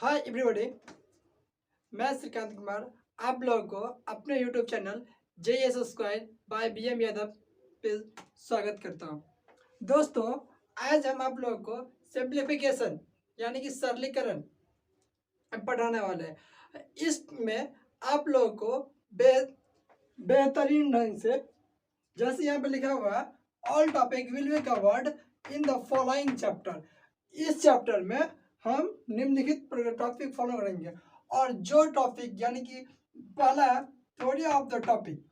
Hi everybody, मैं श्रीकांत कुमार आप लोगों को अपने YouTube channel JS square by BM Yadav पे स्वागत करता हूं। दोस्तों, आज हम आप लोगों को सिंप्लीफिकेशन यानी कि सरलीकरण पढ़ाने वाले हैं। इसमें आप लोगों को बेहतरीन ढंग से, जैसे यहाँ पे लिखा हुआ है, all topic will be covered in the following chapter. इस चैप्टर में हम निम्नलिखित टॉपिक फॉलो करेंगे और जो टॉपिक यानी कि पहला थ्योरी ऑफ द टॉपिक,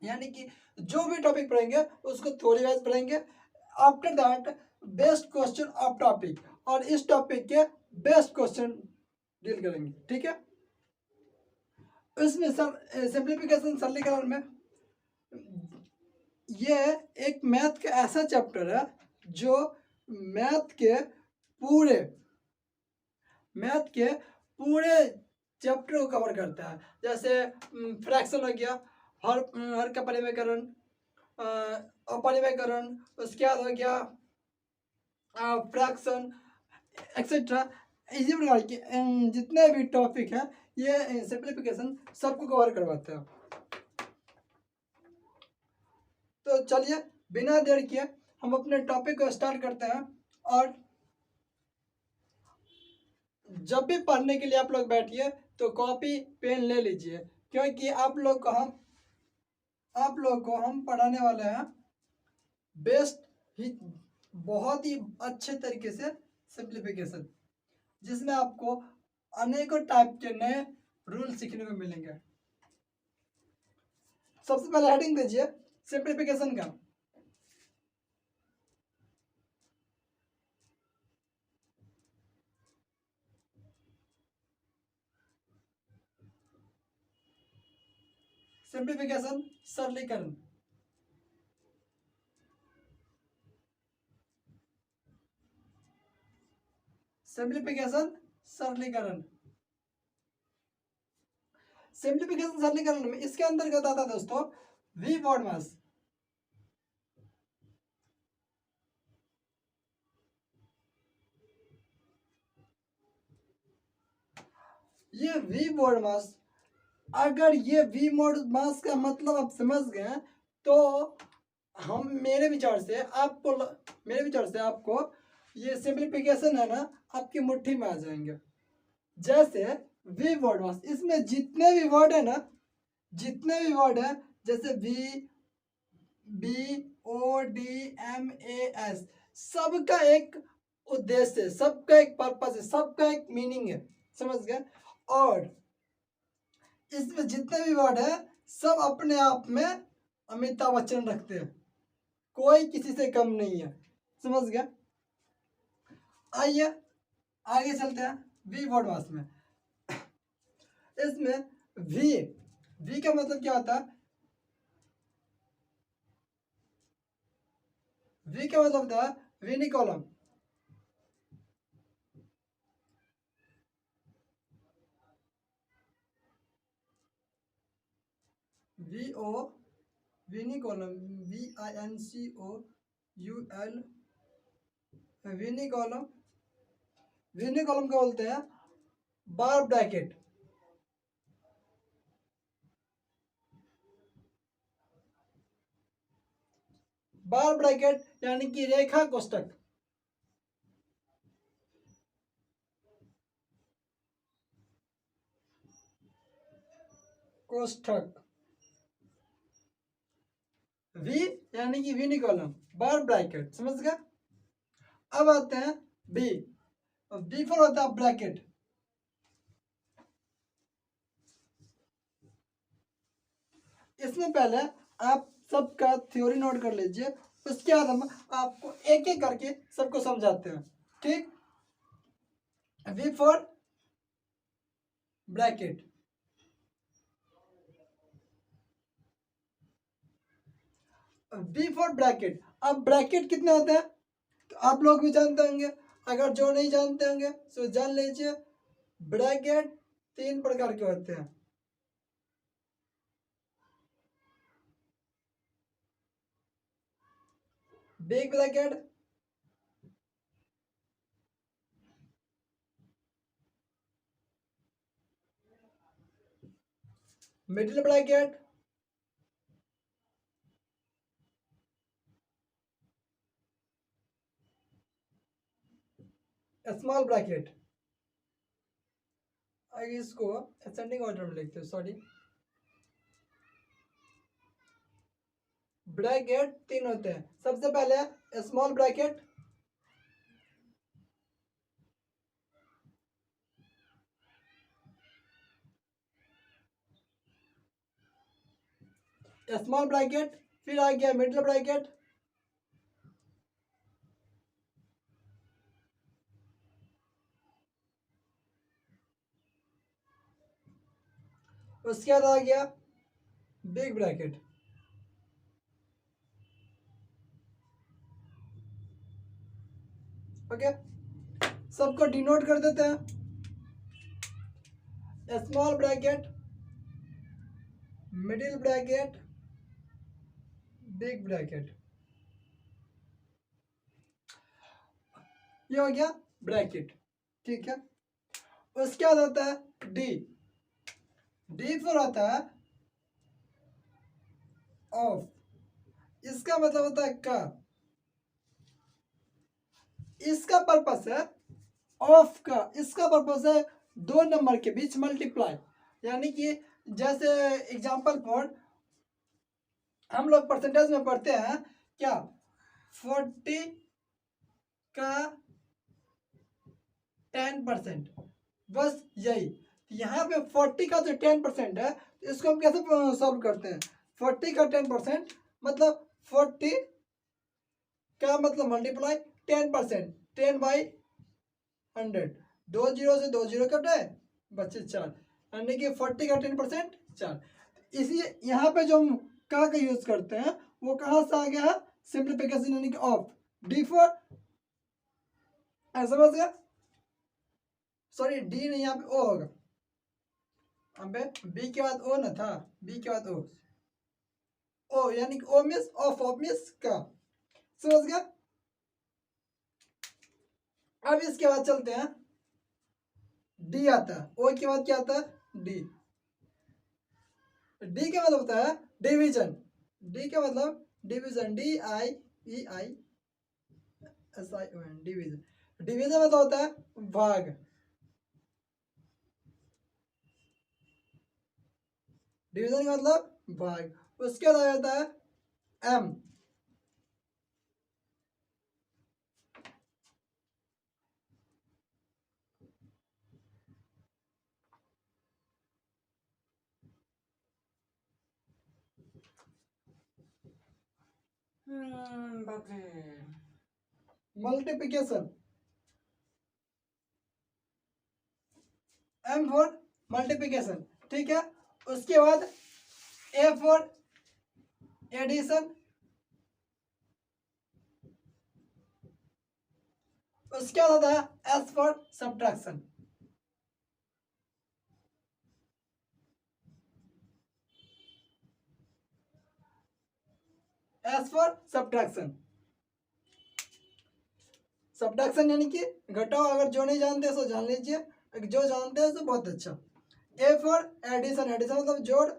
यानी कि जो भी टॉपिक पढ़ेंगे उसको थ्योरी वाइज पढ़ेंगे। After that best question of topic, और इस टॉपिक के बेस्ट क्वेश्चन डील करेंगे। ठीक है, इसमें सिंप्लीफिकेशन सरलीकरण में ये एक मैथ का ऐसा चैप्टर है जो मैथ के पूरे चैप्टर को कवर करता है। जैसे फ्रैक्शन हो गया, हर का परिमेयकरण, अपरिमेयकरण, उसके बाद हो गया फ्रैक्शन एक्सेट्रा। इसी प्रकार के जितने भी टॉपिक हैं ये सिंप्लीफिकेशन सबको कवर करवाता है। तो चलिए बिना देर किए हम अपने टॉपिक को स्टार्ट करते हैं। और जब भी पढ़ने के लिए आप लोग बैठिए तो कॉपी पेन ले लीजिए, क्योंकि आप लोग को हम पढ़ाने वाले हैं बेस्ट ही, बहुत ही अच्छे तरीके से सिंप्लीफिकेशन, जिसमें आपको अनेकों टाइप के नए रूल सीखने को मिलेंगे। सबसे पहले हेडिंग दीजिए सिंप्लीफिकेशन का। सिंप्लीफिकेशन सरलीकरण। सिंप्लीफिकेशन सरलीकरण। सिंप्लीफिकेशन सरलीकरण में इसके अंतर्गत आता है दोस्तों वी बॉडमास। ये वी बॉडमास, अगर ये वी बॉडमास का मतलब आप समझ गए तो मेरे विचार से आपको ये सिंप्लीफिकेशन है ना आपकी मुट्ठी में आ जाएंगे। जैसे वी वर्ड मास, इसमें जितने भी वर्ड है जैसे V, B, O, D, M, A, S, सबका एक उद्देश्य है, सबका एक पर्पस है, सबका एक मीनिंग है। समझ गए? और इसमें जितने भी वर्ड है सब अपने आप में अमिताभ बच्चन रखते हैं, कोई किसी से कम नहीं है। समझ गए? आइए आगे चलते हैं वी वर्ड मास में। इसमें वी का मतलब क्या होता है? वी का मतलब होता है vinculum. V O vinculum, VINCOUL, vinculum. Vinculum का बोलते हैं बार ब्रैकेट। बार ब्रैकेट यानी कि रेखा कोष्टक। वी यानी कि वीनी कॉलम, बार ब्रैकेट। समझ गए? अब आते हैं बी। बी फॉर होता है ब्रैकेट। इसमें पहले आप सबका थ्योरी नोट कर लीजिए, उसके बाद हम आपको एक एक करके सबको समझाते हैं। ठीक? V for bracket, B for bracket. अब ब्रैकेट कितने होते हैं तो आप लोग भी जानते होंगे, अगर जो नहीं जानते होंगे तो जान लीजिए। ब्रैकेट 3 प्रकार के होते हैं। Big bracket, middle bracket, small bracket, इसको असेंडिंग ऑर्डर में लिखते हैं, सॉरी, ब्रैकेट 3 होते हैं। सबसे पहले स्मॉल ब्रैकेट, स्मॉल ब्रैकेट, फिर आ गया मिडिल ब्रैकेट, उसके बाद आ गया बिग ब्रैकेट। ओके, सबको डिनोट कर देते हैं। Small bracket, middle bracket, big bracket, ये हो गया ब्रैकेट। ठीक है, उसके बाद आता है डी। डी पर आता है ऑफ, इसका मतलब होता है का, इसका पर्पस है ऑफ का, इसका पर्पस है 2 नंबर के बीच मल्टीप्लाई। यानी कि जैसे एग्जांपल फॉर हम लोग परसेंटेज में पढ़ते हैं क्या, 40 का 10%, बस यही। यहाँ पे 40 का जो 10% है, इसको हम कैसे सॉल्व करते हैं? 40 का 10% मतलब 40 का मतलब मल्टीप्लाई 10%, 10/100, 2 जीरो से 2 जीरो कटे, बचे 4, यानी कि 40 का 10% 4। इसी यहाँ पे जो हम का यूज करते हैं वो कहाँ से आ गया है, सिंप्लीफिकेशन यानी कि ऑफ। डी फॉर, समझ गया, सॉरी डी नहीं, यहाँ पे ओ होगा, यहाँ पे बी के बाद ओ ना था, बी के बाद ओ, ओ यानी कि ओ मिस ऑफ, ऑफ मिस का, समझ गया। अब इसके बाद चलते हैं, डी आता है, ओ के बाद क्या आता है, डी। डी का मतलब होता है डिवीजन, डी का मतलब डिवीजन, DIVISION, डिवीजन। डिवीजन मतलब होता है भाग, डिवीजन का मतलब भाग। उसके बाद आ जाता है M, multiplication, M for multiplication. ठीक है, उसके बाद ए फॉर एडिशन, उसके बाद आता है S for subtraction, S for subtraction. Subtraction यानी कि घटाओ, अगर जो नहीं जानते सो जान लीजिए, जो जानते हैं तो बहुत अच्छा। ए फॉर एडिशन, एडिशन मतलब जोड़।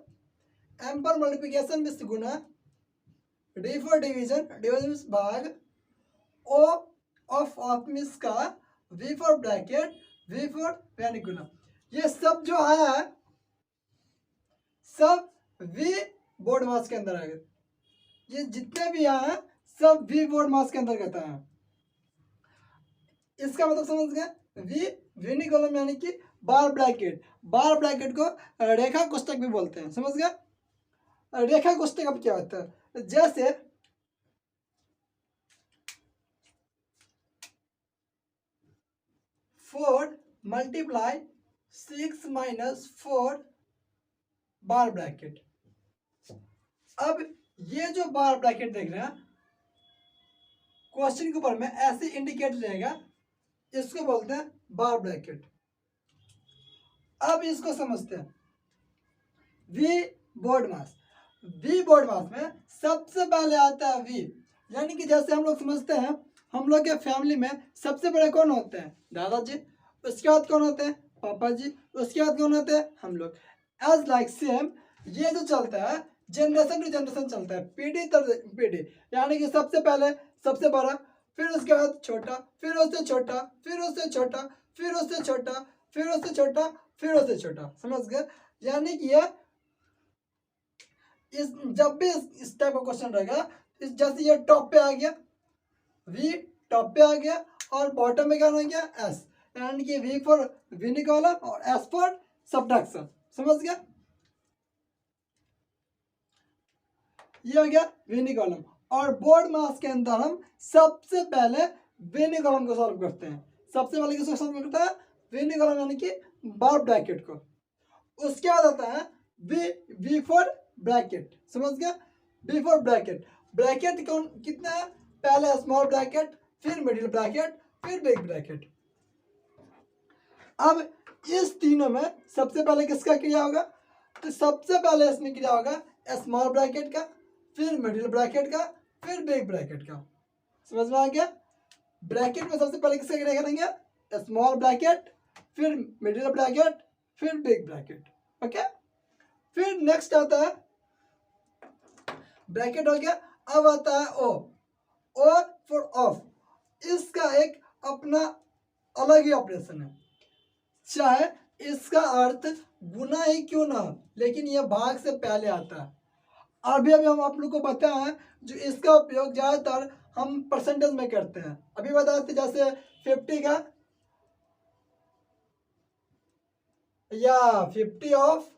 एम फॉर मल्टीप्लिकेशन मीन्स गुना। D for division, division means भाग। ओ ऑफ मीन्स का। V for bracket, V for यानी गुना। ये सब जो है सब वी बोर्ड मास के अंदर आएगा, ये जितने भी यहाँ हैं सब वी बोर्ड मास के अंदर आता है। इसका मतलब समझ गए, वी यूनी कॉलम यानी कि बार ब्रैकेट, बार ब्रैकेट को रेखा कोष्टक भी बोलते हैं, समझ गए। रेखा कोष्टक अब क्या होता है, जैसे फोर मल्टीप्लाई 6 माइनस 4 बार ब्रैकेट। अब ये जो बार ब्रैकेट देख रहे हैं क्वेश्चन के ऊपर में ऐसे इंडिकेट रहेगा, इसको बोलते हैं बार ब्रैकेट। अब इसको समझते हैं, V BODMAS, V BODMAS में सबसे पहले आता है वी, यानी कि जैसे हम लोग समझते हैं हम लोग के फैमिली में सबसे बड़े कौन होते हैं, दादाजी। उसके बाद कौन होते हैं, पापा जी। उसके बाद कौन होते हैं, हम लोग। एज लाइक सेम ये जो चलता है जनरेशन टू जनरेशन चलता है, पीढ़ी तर पीढ़ी, यानी कि सबसे पहले सबसे बड़ा, फिर उसके बाद छोटा, फिर उससे छोटा, फिर उससे छोटा, फिर उससे छोटा, फिर उससे छोटा, फिर उससे छोटा। समझ गए? यानी कि ये इस जब भी इस टाइप का क्वेश्चन रहेगा, इस जैसे ये टॉप पे आ गया, वी टॉप पे आ गया, और बॉटम में क्या हो गया, एस, यानी कि वी फॉर विनी कॉलम और एस फॉर सब्ट्रैक्शन। समझ गया? ये हो गया विनी कॉलम। और बोर्ड मास के अंदर हम सबसे पहले विनी कॉलम को सॉल्व करते हैं। सबसे पहले किसको सॉल्व करता है? विनी कॉलम, यानी कि बार ब्रैकेट को। उसके बाद आता है वी फॉर ब्रैकेट। समझ गया? B for bracket. ब्रैकेट कौन कितना है? पहले स्मॉल ब्रैकेट, फिर मिडिल ब्रैकेट, फिर बिग ब्रैकेट। अब इस तीनों में सबसे पहले किसका क्रिया होगा? तो सबसे पहले इसमें क्रिया होगा स्मॉल ब्रैकेट का, फिर मिडिल ब्रैकेट का, फिर बिग ब्रैकेट का। समझ में आ गया? ब्रैकेट में सबसे पहले किसका क्रिया करेंगे? स्मॉल ब्रैकेट, फिर मिडिल ब्रैकेट, फिर बिग ब्रैकेट। ओके, फिर नेक्स्ट आता है ब्रैकेट हो गया। अब आता है ओ फॉर ऑफ। इसका एक अपना अलग ही ऑपरेशन है, चाहे इसका अर्थ गुना ही क्यों ना हो, लेकिन यह भाग से पहले आता है। अभी अभी हम आप लोग को बताया जो इसका उपयोग ज्यादातर हम परसेंटेज में करते हैं। अभी बताए थे जैसे 50 का या 50 ऑफ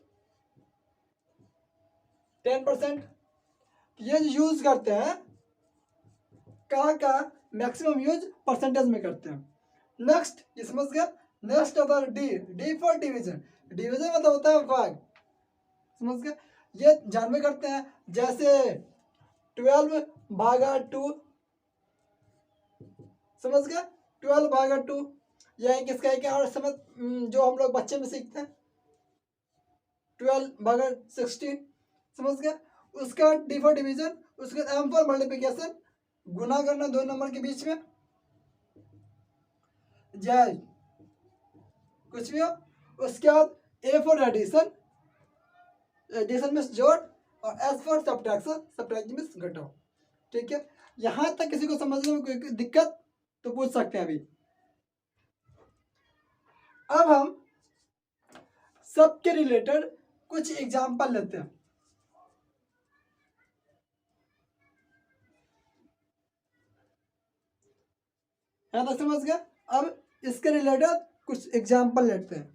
10%, ये यूज करते हैं का मैक्सिमम यूज परसेंटेज में करते हैं। नेक्स्ट ये समझ गया? नेक्स्ट आता है डी फॉर डिवीजन। डिवीजन मतलब होता है भाग। समझ गया? ये जानवे करते हैं, जैसे 12/2। समझ गया? 12/2 यह किसका है क्या? और समझ जो हम लोग बच्चे में सीखते हैं 12/16। समझ गया? उसका डी फॉर डिवीजन, उसका एम फॉर मल्टीप्लिकेशन, गुना करना दो नंबर के बीच में, जय कुछ भी हो। उसके बाद ए फॉर एडिशन, एडिशन में जोड़, और एस फॉर सब्ट्रैक्शन, सब्ट्रैक्शन में घटाओ। ठीक है? यहां तक किसी को समझने में कोई दिक्कत तो पूछ सकते हैं अभी। अब हम सबके रिलेटेड कुछ एग्जांपल लेते हैं। है ना? समझ गया? अब इसके रिलेटेड कुछ एग्जांपल लेते हैं।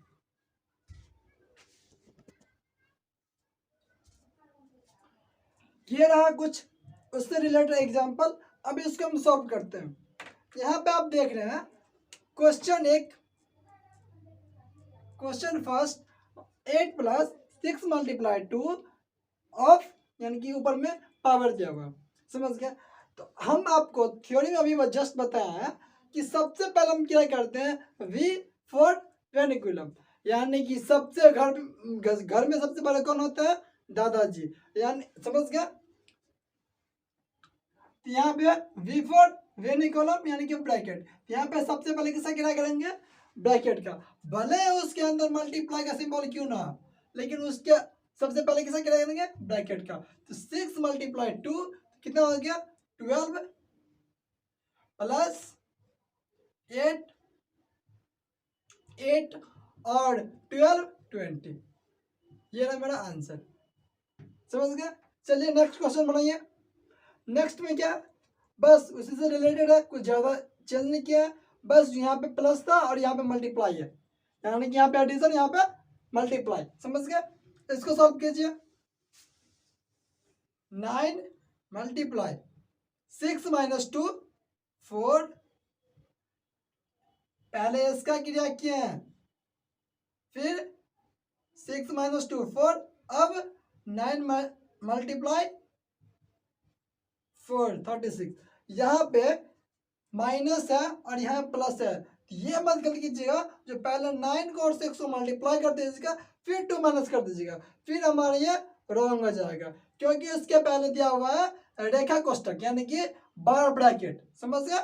ये रहा कुछ उससे रिलेटेड एग्जांपल। अब इसको हम सॉल्व करते हैं। यहाँ पे आप देख रहे हैं क्वेश्चन एक, क्वेश्चन फर्स्ट, 8 + 6 × 2 ऑफ, यानी कि ऊपर में पावर दिया हुआ। समझ गया? तो हम आपको थ्योरी में अभी जस्ट बताया है कि सबसे पहले हम क्या करते हैं, वी फॉर वेनिकुलम, यानी कि सबसे घर में सबसे पहले कौन होता है? दादाजी। यानी समझ गया? यहाँ पे वी फॉर वेनिकुलम यानी कि ब्रैकेट, यहाँ पे सबसे पहले किसका क्या करेंगे? ब्रैकेट का। भले उसके अंदर मल्टीप्लाई का सिंबल क्यों ना, लेकिन उसके सबसे पहले किसका क्या करेंगे? ब्रैकेट का। तो 6 × 2 कितना हो गया? 12 + 8 और 12 20। ये रहा मेरा आंसर। समझ गया? चलिए नेक्स्ट क्वेश्चन बनाइए। नेक्स्ट में क्या, बस उसी से रिलेटेड है, कुछ ज्यादा चेंज नहीं किया है। बस यहाँ पे प्लस था और यहाँ पे मल्टीप्लाई है, यानी कि यहाँ पे एडिशन, यहाँ पे मल्टीप्लाई। समझ गए? इसको सॉल्व कीजिए। 9 × 6 - 2 4। पहले इसका क्रिया किए हैं, फिर 6 - 2 4। अब 9 × 4 36। यहाँ पे माइनस है और यहाँ प्लस है। ये मत गलती कीजिएगा, जो पहले 9 को और 6 को मल्टीप्लाई कर दीजिएगा, फिर 2 माइनस कर दीजिएगा, फिर हमारा ये रॉन्ग हो जाएगा, क्योंकि इसके पहले दिया हुआ है रेखा कोष्टक, यानी कि बार ब्रैकेट। समझ गया?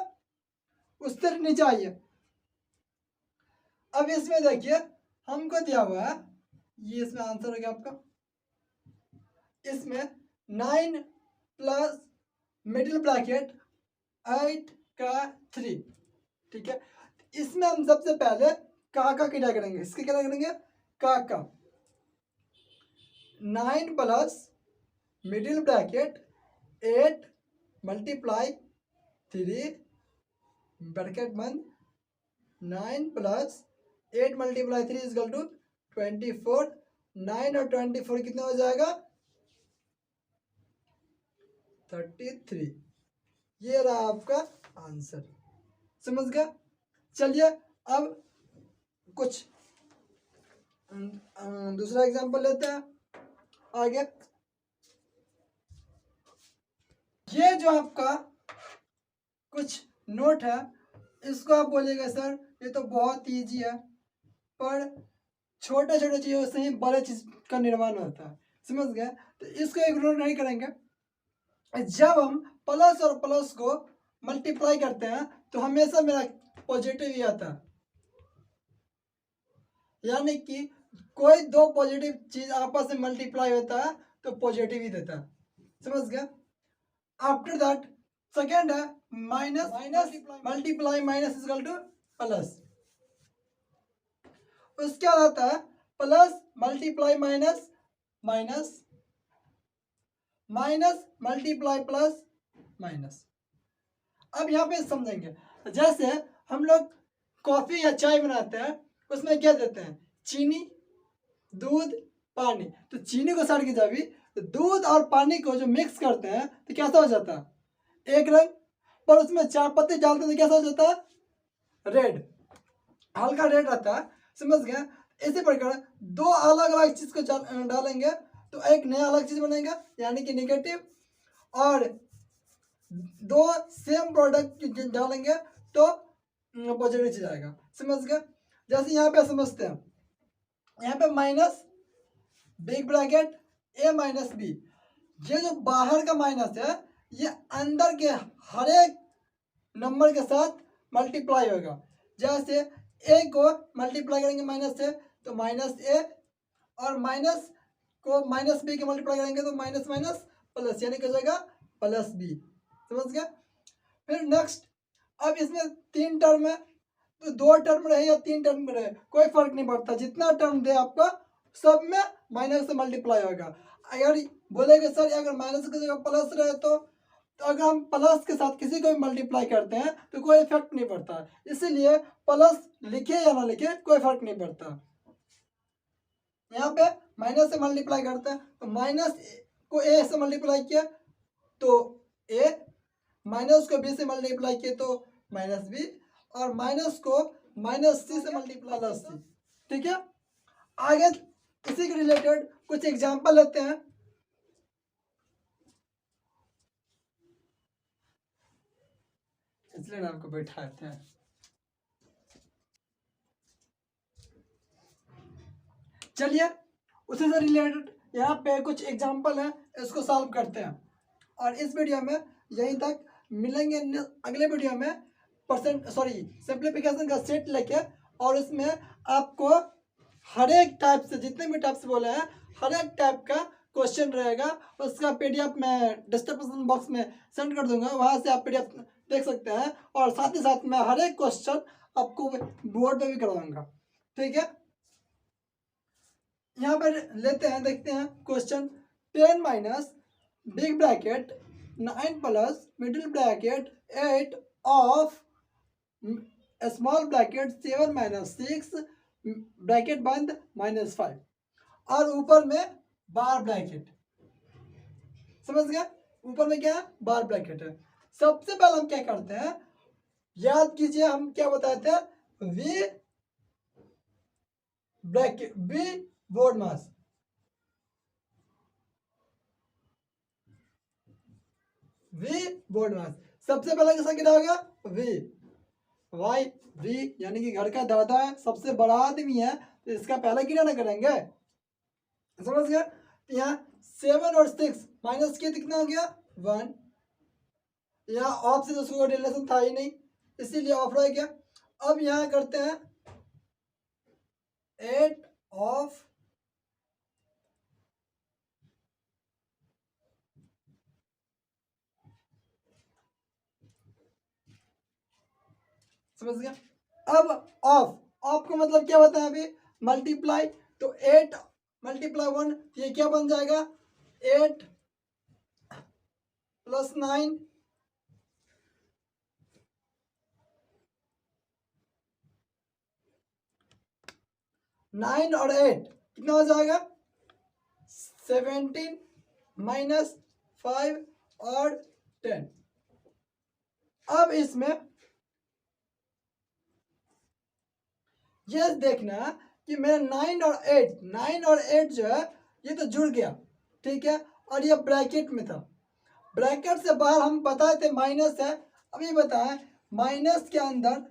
उससे नीचे आइए। अब इसमें देखिए हमको दिया हुआ है, ये इसमें आंसर हो गया आपका इसमें 9 प्लस मिडिल ब्रैकेट 8 का 3, ठीक है। इसमें हम सबसे पहले का क्या करेंगे, इसके क्या करेंगे, का 9 plus middle bracket 8 multiply 3 bracket बंद, 9 प्लस 8 मल्टीप्लाई 3 इजकल टू 24। 9 और 24 कितना हो जाएगा, 33। ये रहा आपका आंसर, समझ गया। चलिए अब कुछ दूसरा एग्जांपल लेते हैं आगे। ये जो आपका कुछ नोट है, इसको आप बोलिएगा सर ये तो बहुत इजी है, पर छोटे छोटे चीज़ों से ही बड़े चीज का निर्माण होता है, समझ गए। तो इसको इग्नोर नहीं करेंगे। जब हम प्लस और प्लस को मल्टीप्लाई करते हैं तो हमेशा मेरा पॉजिटिव ही आता है, यानी कि कोई दो पॉजिटिव चीज आपस में मल्टीप्लाई होता है तो पॉजिटिव ही देता है, समझ गया। आफ्टर दैट सेकेंड है minus, multiply minus equal two plus. उसके बाद आता है plus multiply minus minus, minus multiply plus minus. अब यहाँ पे समझेंगे, जैसे हम लोग कॉफी या चाय बनाते हैं, उसमें क्या देते हैं, चीनी, दूध, पानी। तो चीनी को साइड की जाबी, तो दूध और पानी को जो मिक्स करते हैं तो कैसा हो जाता है, एक रंग। पर उसमें चाय पत्ती डालते हैं तो कैसा हो जाता है, रेड, हल्का रेड रहता है, समझ गए। इसी प्रकार दो अलग अलग चीज को डालेंगे तो एक नया अलग चीज बनेगा, यानी कि नेगेटिव। और दो सेम प्रोडक्ट डालेंगे तो पॉजिटिव चीज आएगा, समझ गए। जैसे यहाँ पे समझते हैं, यहाँ पे माइनस बिग ब्रैकेट ए माइनस बी, ये जो बाहर का माइनस है ये अंदर के हर एक नंबर के साथ मल्टीप्लाई होगा। जैसे ए को मल्टीप्लाई करेंगे माइनस से तो माइनस ए, और माइनस को माइनस बी के मल्टीप्लाई करेंगे तो माइनस माइनस प्लस, यानी क्या हो जाएगा प्लस बी, समझ गया। फिर नेक्स्ट, अब इसमें 3 टर्म है तो 2 टर्म रहे या 3 टर्म रहे कोई फर्क नहीं पड़ता, जितना टर्म दे आपका सब में माइनस से मल्टीप्लाई होगा। अगर बोलेंगे सर अगर माइनस की जगह प्लस रहे तो अगर हम प्लस के साथ किसी को भी मल्टीप्लाई करते हैं तो कोई इफेक्ट नहीं पड़ता, इसीलिए प्लस लिखे या ना लिखे कोई फर्क नहीं पड़ता। यहाँ पे माइनस से मल्टीप्लाई करते हैं तो माइनस को ए से मल्टीप्लाई किया तो ए, माइनस को बी से मल्टीप्लाई किए तो माइनस बी, और माइनस को माइनस सी से मल्टीप्लाई प्लस सी, ठीक है। आगे इसी के रिलेटेड कुछ एग्जांपल लेते हैं। इसलिए ना आपको बैठाते हैं। चलिए उसी से रिलेटेड यहाँ पे कुछ एग्जांपल है, इसको सॉल्व करते हैं। और इस वीडियो में यहीं तक, मिलेंगे अगले वीडियो में सिंप्लीफिकेशन का सेट लेके, और उसमें आपको हर एक टाइप से जितने भी टाइप्स बोले हैं हर एक टाइप का क्वेश्चन रहेगा। उसका पीडीएफ मैं डिस्क्रिप्शन बॉक्स में सेंड कर दूंगा, वहां से आप पीडीएफ देख सकते हैं। और साथ ही साथ मैं हर एक क्वेश्चन आपको बोर्ड पे भी करवाऊंगा, ठीक है। यहाँ पर लेते हैं, देखते हैं question. 10 minus big bracket 9 plus middle bracket 8 of small bracket 7 minus 6 bracket बंद -5, और ऊपर में बार ब्रैकेट, समझ गया। ऊपर में क्या है, बार ब्रैकेट है। सबसे पहले हम क्या करते हैं, याद कीजिए हम क्या बताए थे, V bracket V BODMAS, V BODMAS. सबसे पहले किसका गिरा होगा, वी, वाई वी यानी कि घर का दादा है, सबसे बड़ा आदमी है तो इसका पहले गिरा ना करेंगे, समझ गया। यहाँ 7 और 6 माइनस किया कितना हो गया 1, यहाँ ऑफ से तो उसको रिलेशन था ही नहीं इसीलिए ऑफ रह गया। अब यहाँ करते हैं 8 ऑफ समझ गया। अब ऑफ, ऑफ का मतलब क्या होता है अभी, मल्टीप्लाई, तो 8 मल्टीप्लाई 1, ये क्या बन जाएगा, 8 प्लस 9 9 और 8 कितना हो जाएगा, 17 माइनस 5 और 10। अब इसमें ये देखना कि मेरा 9 और 8 जो है ये तो जुड़ गया, ठीक है, और ये ब्रैकेट में था, ब्रैकेट से बाहर हम बताए थे माइनस है। अभी बताएं माइनस के अंदर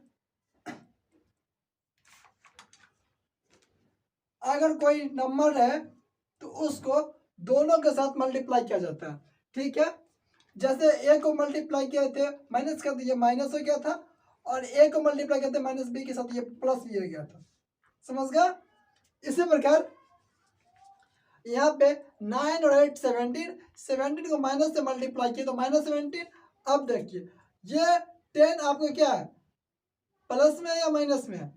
अगर कोई नंबर है तो उसको दोनों के साथ मल्टीप्लाई किया जाता है, ठीक है। जैसे ए को मल्टीप्लाई किए थे माइनस का, तो ये माइनस हो गया था, और ए को मल्टीप्लाई करते माइनस बी के साथ, ये प्लस बी हो गया था, समझ गया। इसी प्रकार यहाँ पे 9 और 8 17 को माइनस से मल्टीप्लाई किए तो -17। अब देखिए ये 10 आपको क्या है, प्लस में है या माइनस में है।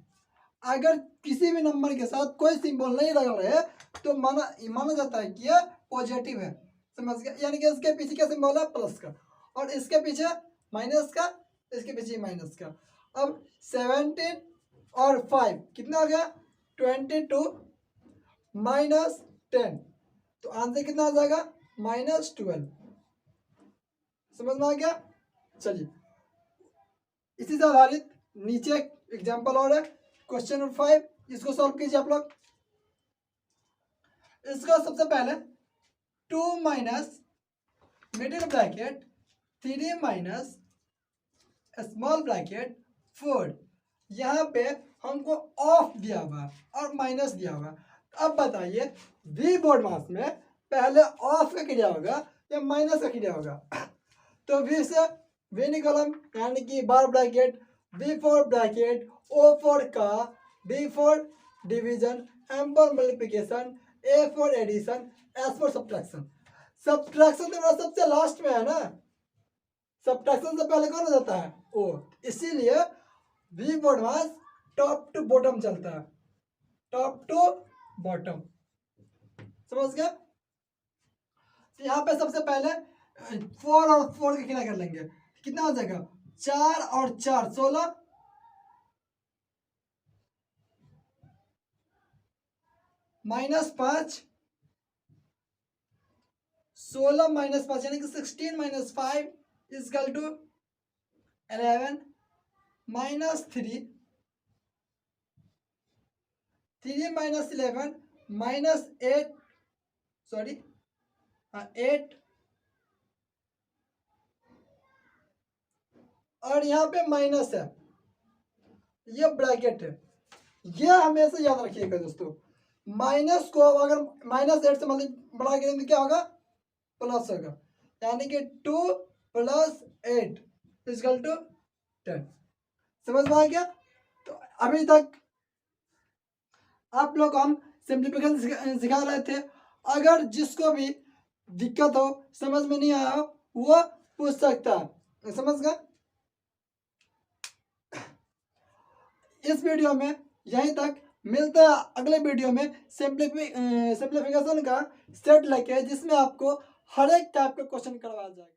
अगर किसी भी नंबर के साथ कोई सिंबल नहीं लगा रहे तो माना जाता है कि ये पॉजिटिव है, समझ गया। यानी कि इसके पीछे क्या सिंबल है, प्लस का, और इसके पीछे माइनस का, इसके पीछे माइनस का। अब 17 और 5 कितना हो गया, 22 माइनस 10, तो आंसर कितना आ जाएगा, -12। समझ में आ गया। चलिए इसी से आधारित नीचे एग्जाम्पल और है, क्वेश्चन नंबर 5, इसको सॉल्व कीजिए आप लोग। इसको सबसे पहले 2 minus middle bracket 3 minus small bracket 4, यहाँ पे हमको ऑफ दिया हुआ है और माइनस दिया हुआ है। अब बताइए वी बोर्ड मास में पहले ऑफ का क्रिया होगा या माइनस का क्रिया होगा। तो वी से वी निकलम, यानी कि bar bracket, V for bracket, O for का, D for division, M for multiplication, A for addition, S for subtraction. Subtraction तो मेरा सबसे लास्ट में है ना, सब्ट्रैक्शन से पहले कौन हो जाता है, ओ, इसीलिए V BODMAS top to bottom चलता है, टॉप टू बॉटम, समझ गया। तो यहाँ पे सबसे पहले 4 और 4 का क्या कर लेंगे, कितना हो जाएगा, 4 और 4 16, -5, 16 -5 यानी कि 16 - 5 इजकल टू 11, -3, 3 - 11 -8, सॉरी 8, और यहाँ पे माइनस है, ये ब्रैकेट है। ये हमेशा याद रखिएगा दोस्तों, माइनस को अगर -8 से मल्टीप्लाई करेंगे तो क्या होगा, प्लस होगा, यानी कि 2 + 8 इजकल टू 10। समझ में आ गया। तो अभी तक आप लोग को हम सिंप्लीफिकेशन सिखा रहे थे। अगर जिसको भी दिक्कत हो, समझ में नहीं आया हो, वो पूछ सकता है, समझ गए। इस वीडियो में यहीं तक, मिलता है अगले वीडियो में सिंप्लीफिकेशन का सेट लेके, जिसमें आपको हर एक टाइप का क्वेश्चन करवाया जाएगा।